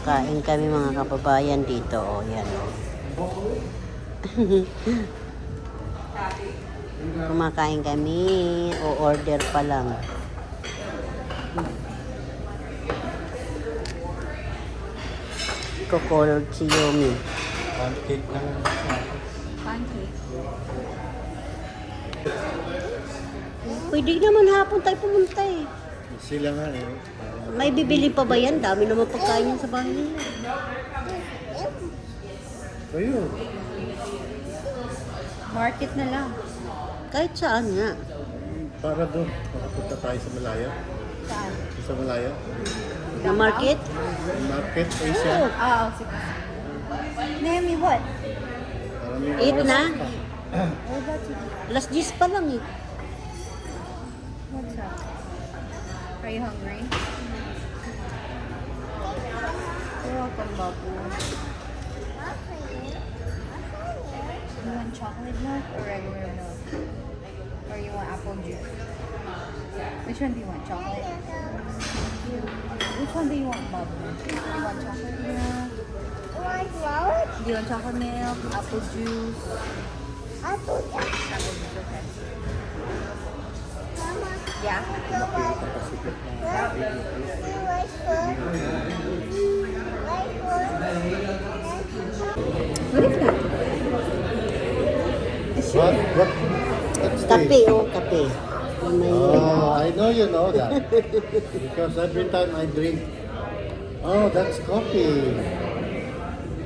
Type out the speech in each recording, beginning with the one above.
Kumakain kami mga kababayan dito. O, yan o. Kumakain kami. O, order pa lang. Cold si Yomi. Pancake lang. Pancake. Pwede naman hapon tayo pumunta eh. Sila nga eh. May bibili pa ba yan? Dami naman pagkain yan sa bahay nila. Ayun. Market na lang. Kahit saan nga. Para doon. Makapunta tayo sa Malaya. Saan? Sa Malaya. Na market? Market Asia. Oo, sige. Naomi, what? Maraming Eat oras na? pa. What about you? Last 10 pa lang eh. What's up? Are you hungry? You're welcome, Babu. You want chocolate milk or regular milk? Or you want apple juice? Which one do you want? Chocolate? Which one do you want, Babu? Do you want chocolate milk? Do you want chocolate milk? Apple juice? Apple juice, okay. Yeah? What is that? What? What's Kape this? oh, kape. May, Oh, I know you know that. Because every time I drink, oh, that's coffee.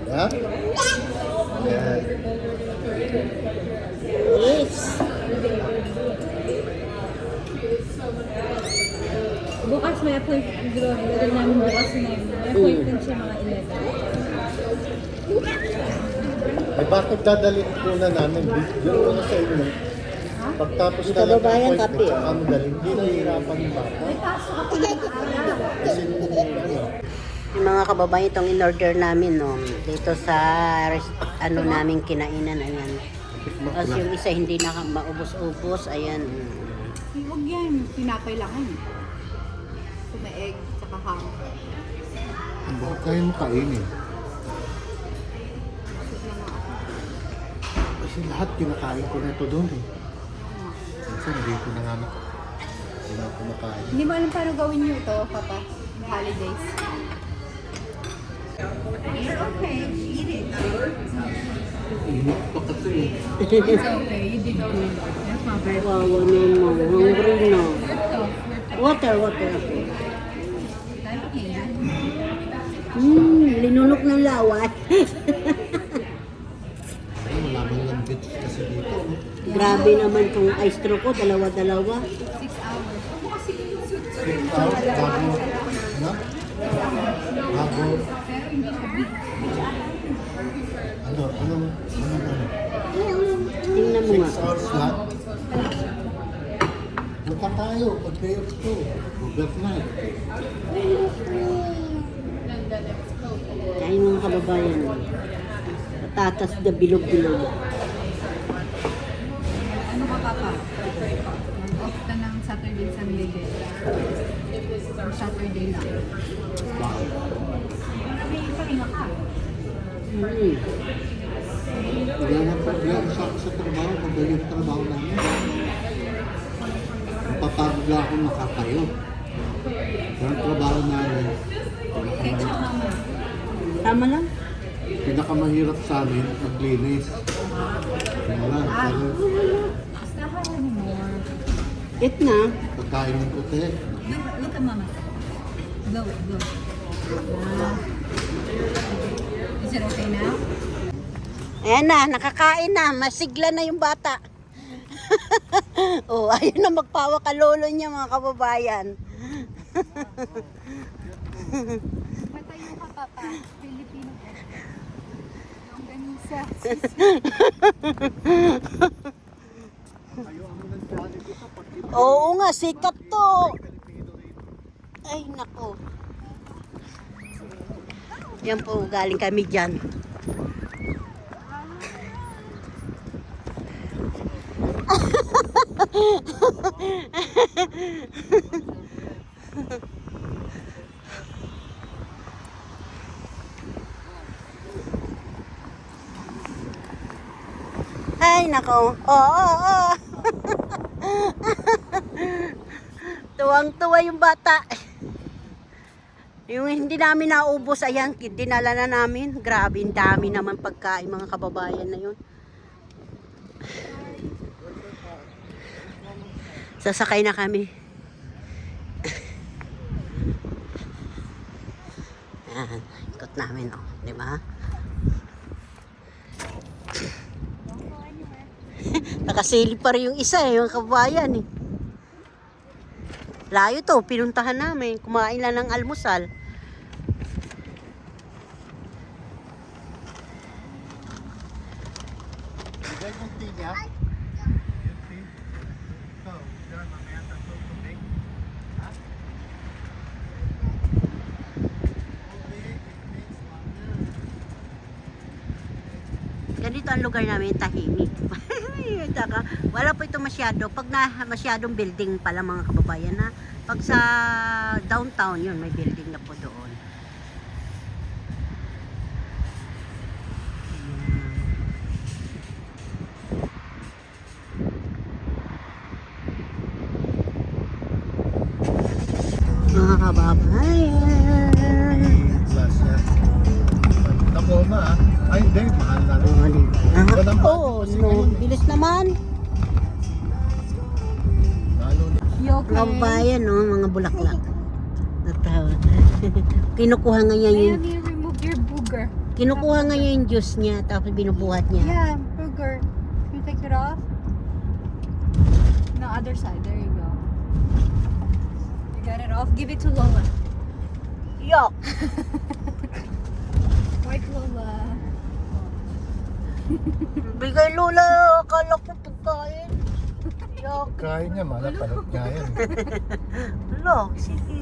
Yeah? Yeah. yes. Bukas may appointment. Grocery namin bukas na may appointment siya mga 11. Ay, bakit dadalhin muna namin video na sa inyo? Pagtapos Yung na lang kababayan, ng kape. appointment, saka mo dalhin, hindi nahihirapan yung bata. May pasok ako ng araw. Kasi ano, Yung mga kababayan itong in-order namin no. Dito sa ano namin kinainan. Ayan. Tapos yung isa hindi na maubos-ubos. Ayan. Huwag yan. Tinapay lang yan. So may egg, saka ham. bakit kaya mo kainin? Kasi lahat kinakain ko na ito doon eh. Minsan hindi ko na nga hindi na kumakain. Hindi mo alam paano gawin nyo ito, Papa. Holidays. Okay, eat it. Init pa kasi eh. It's okay, you did okay. That's my bad. Wow, ano mo. Hungry na. We're tough. Water, water. Okay. Linunok ng lawat. Ay, malamang lang bits kasi dito. No? Grabe naman tong ice straw ko. Dalawa-dalawa. 6 hours. Ako kasi Bago, ano? Bago, pero hindi siya big. ano? Tingnan mo 6 nga. hours lahat. Buka tayo, pag day off to. Overnight. Kaya mga kababayan. Patatas na bilog-bilog. Ano ka, Papa? Mag-off ka ng Saturday, Sunday din. Or Saturday lang. Bakit? May pahinga ka. Wala sa ako sa trabaho, madali yung trabaho namin. Napapagod lang ako makatayo. Pero ang trabaho namin, Text mo, Mama. Tama lang. pinakamahirap sa amin, maglinis. Wala, pero It's not hard anymore. Eat na. pagkain ng puti. Look at Mama. Go, go. Is it okay now? Ayan na, nakakain na. Masigla na yung bata. Oh, ayun na magpawakalolo niya mga kababayan. Matayo ka, Papa. Filipino ka. Ang ganisa. Oo nga, sikat to. Ay, nako. Yan po, galing kami dyan. nako. Oo. Tuwang-tuwa yung bata. Yung hindi namin naubos, ayan, dinala na namin. Grabe, ang dami naman pagkain, mga kababayan na yun. Sasakay na kami. Ayan, ikot namin, oh, di ba? Nakasilip pa rin yung isa, yung kababayan, eh. Layo to, pinuntahan namin. Kumain lang ng almusal. Bigay yung tea niya. Yung tea. Ito, dyan, mamaya tatlong tubig. Ha? Ganito ang lugar namin, tahimik. Taka, wala po ito masyado. Pag masyadong building pala mga kababayan na. Pag sa downtown yun, may building na po doon. Mga kababayan. Plus yan. Tacoma ah. Ay hindi, mahal na rin. Walang Oo, budget kasi no, ngayon eh. bilis naman. Lalo na. Kababayan, no, mga bulaklak. Natawa. Kinukuha nga niya yung Maybe remove your booger. kinukuha nga niya yung juice niya tapos binubuhat niya. Yeah, booger. You take it off. No, other side. There you go. You got it off. Give it to Lola. Yuck! White Lola. Bigay Lola, akala ko pagkain. Yuck! Kain niya, malapalot niya yan. Look, sige.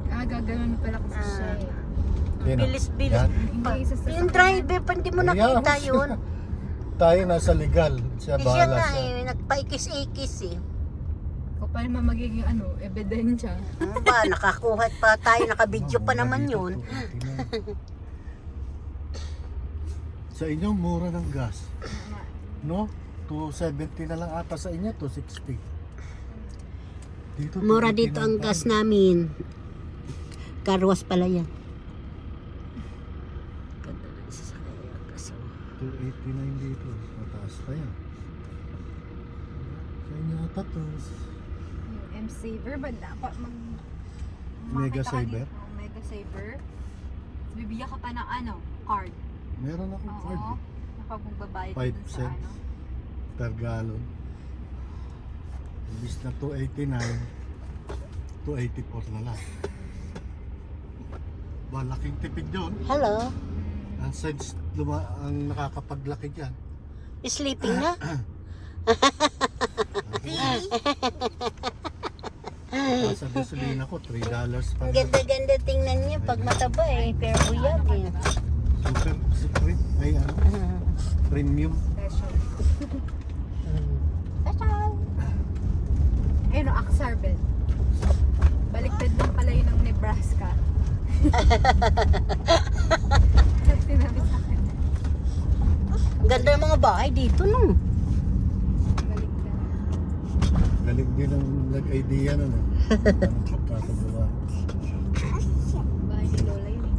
Gaganon pala kasi siya eh. Sino? Bilis-bilis. Yan. Hindi isa sa Yung driver, pa hindi mo nakita yun. Tayo nasa legal. Siya Eh, siya bahala nga siya. eh, nagpaikis-ikis eh. Kung paano magiging ebidensya. Ano ba, nakakuha pa tayo, nakabidyo pa naman yun. Sa inyo, mura ng gas. No? 270 na lang ata sa inyo, 260. Dito, Mura 280 dito ang lang gas tayo. namin. Karwas pala yan. Ganda ng sasakyan ng gas. 289 dito. Mataas pa yan. Sa inyo ata to. Yung M-Saver ba dapat Mega makita ka Saver? dito? Mega Saver. Bibigyan ka pa ng card. Meron akong card Oo. eh. Kapag magbabayad 5 ka dun sa cents. Per gallon. Imbis na 289, 284 na lang. Ba, laking tipid yun. Hello? Ang cents ang nakakapaglaki dyan. Sleeping na? Sa gasolina ko, $3 pa. Ang ganda-ganda tingnan niya pag mataba eh. Pero buyag eh. Super supreme. Ay, ano? Premium. Special. Special! Ayun o, Aksarbel. Baliktad lang pala yun ng Nebraska. Sinabi sa akin. Ang ganda ng mga bahay dito no. Baliktad. Galing din ang nag-idea nun. Anong pagkakagawa. Bahay ni Lola yun eh.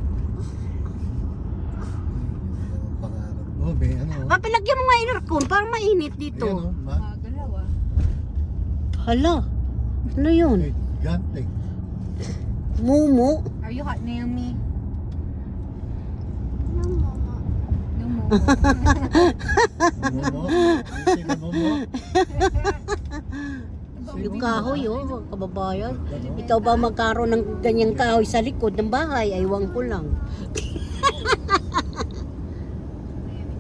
Pangarap. Oh, may ano. Mapilagyan mo nga yung aircon para mainit Ayan, dito. oh, Galaw ah. Hala. Ano yun? Ay, gante. Mumu. Are you hot, Naomi? No, Momo. Momo. Ay, sila Momo. Yung kahoy oh, kababayan. Ikaw ba magkaroon ng ganyang kahoy sa likod ng bahay? Aywan ko lang.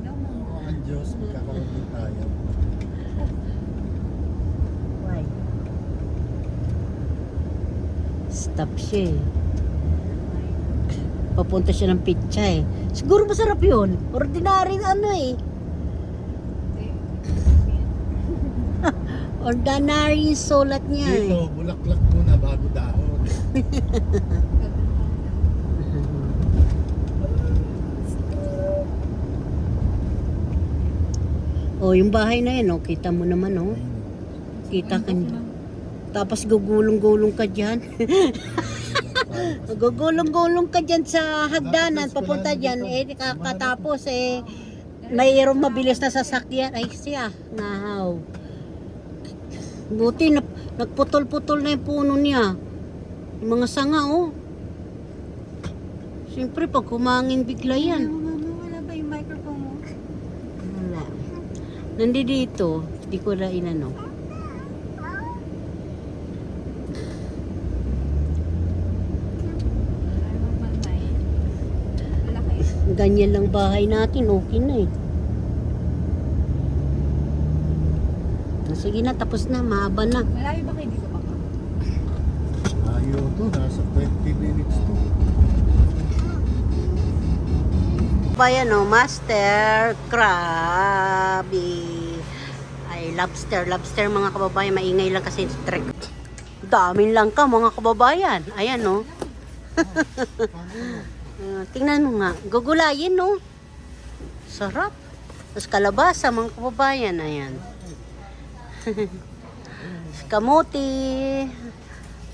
No, Momo. Oh, ang Diyos, magkakaroon din tayo. Why? Stop siya eh. Papunta siya ng pizza eh. Siguro masarap yun. Ordinary ano eh. Ordinary yung sulat niya eh. Dito, bulaklak muna bago dahon. Oh, yung bahay na yan, oh. Kita mo naman, oh. Kita ka niya. Tapos gugulong-gulong ka dyan. Gugulong-gulong ka dyan sa hagdanan, papunta dyan, kakatapos, mayroong mabilis na sasakyan. Ay, siya, nahaw. Buti, nagputol-putol na yung puno niya. Yung mga sanga, oh. Siyempre, pag kumangin bigla yan. Wala ba yung microphone mo? Wala. Nandito, di ko na inano. Ganyan lang bahay natin, okay na eh. Sige na, tapos na, mahaba na. Malayo ba kayo dito pa? Ayaw to, nasa 20 minutes to. Bayan o, master krabi. Ay, lobster mga kababayan. Maingay lang kasi trek. Daming lang ka mga kababayan. Ayan o. Tingnan mo nga. Gugulayin no. Sarap. Tapos kalabasa mga kababayan. Ayan. Kamuti.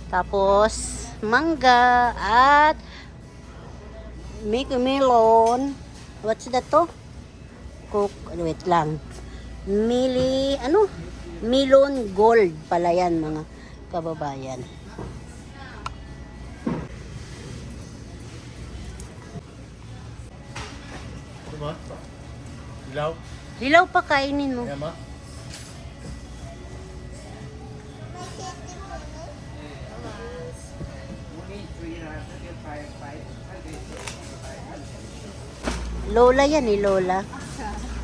Tapos mangga at melon. What's that to? Wait lang. Melon gold pala yan mga kababayan. Diba? Ilaw? Hilaw pa kainin mo. Kaya ma? Lola yan Lola.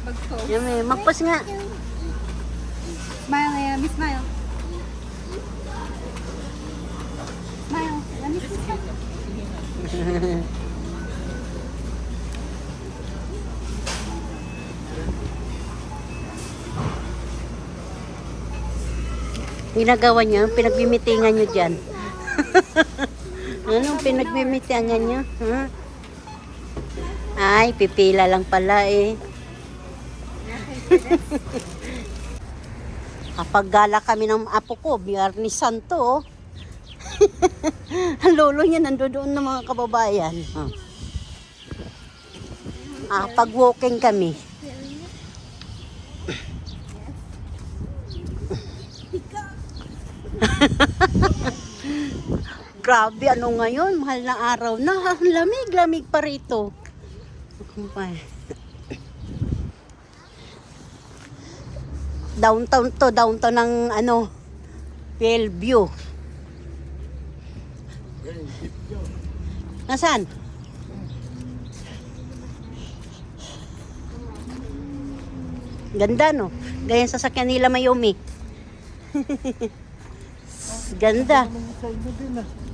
Bagto. Yan eh, magpas nga. Smile na yan. Miss Smile. Smile. Miss Smile. Ginagawa niyo, pinagbimitingan niyo dyan. Anong pinagbimitingan niyo? Huh? Ay, pipila lang pala eh. Kapag gala kami ng apo ko, Biyernes Santo, oh. Ang lolo niya nandoon ng mga kababayan. Oh. Pag walking kami. Grabe, ano ngayon? Mahal na araw na. Lamig pa rito. Downtown to, downtown ng Bellevue. Nasaan? Ganda no? Ganyan sasakyan nila Mayumi. Ganda.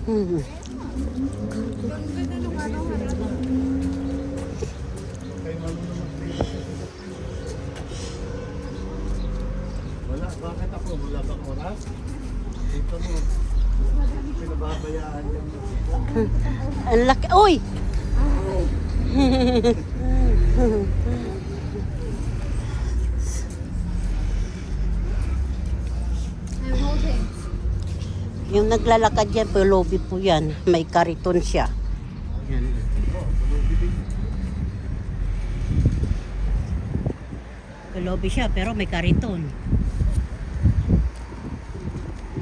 Hmm. Wala, bakit ako? Wala bang oras? Dito mo. Pinababayaan yung Ang laki. Uy! I'm holding. Yung naglalakad yan, po lobby po yan. May kariton siya. Yan. Lobby siya, pero may kariton.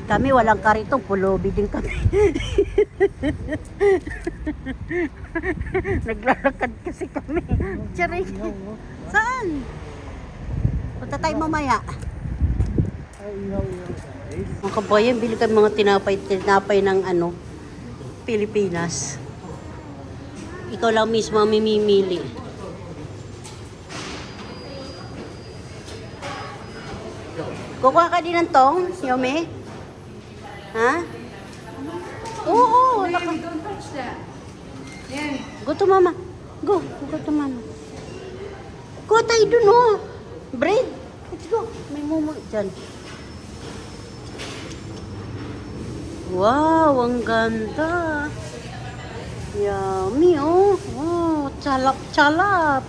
Kami walang kariton, pulobi din kami. Naglalakad kasi kami. Charay. Saan? Punta tayo mamaya. Mga kabayan, bili kami mga tinapay ng Pilipinas. Ikaw lang mismo ang mamimili. Kukuha ka din ng tong, Yome? Ha? Oo, Don't touch that. There. Go to mama. Go to mama. Go tayo dun, oh. Bread. Let's go. May mumu dyan. Wow, ang ganda. Yummy, oh. Oh, chalap-chalap.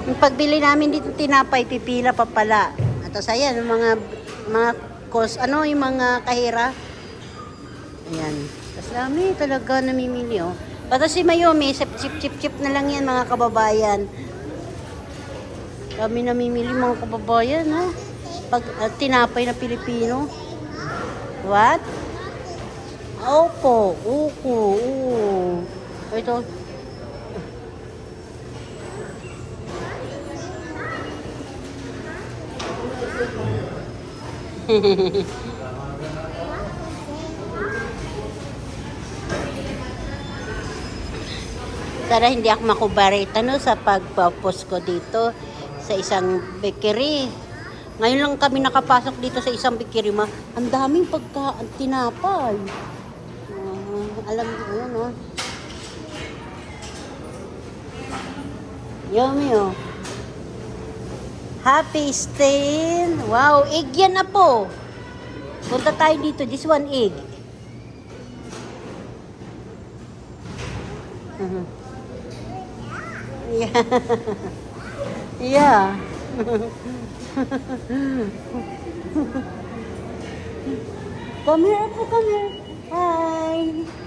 Yung pagbili namin dito tinapay, pipila pa pala. At tapos ayan, yung mga yung mga kahira. Ayan. Tapos dami talaga namimili, oh. Pati si Mayumi, chip na lang yan, mga kababayan. Kami namimili, mga kababayan, ha. Pag tinapay na Pilipino. What? Opo, oo. Ito. Tara, hindi ako makubarita no sa pagpapost ko dito sa isang bakery. Ngayon lang kami nakapasok dito sa isang bakery, ang daming tinapay. Alam mo yun, no? Yummy, oh. Happy Stain. Wow, egg yan na po. Punta tayo dito. This one egg. Yeah. Yeah. Come here, Apo, come here. Hi.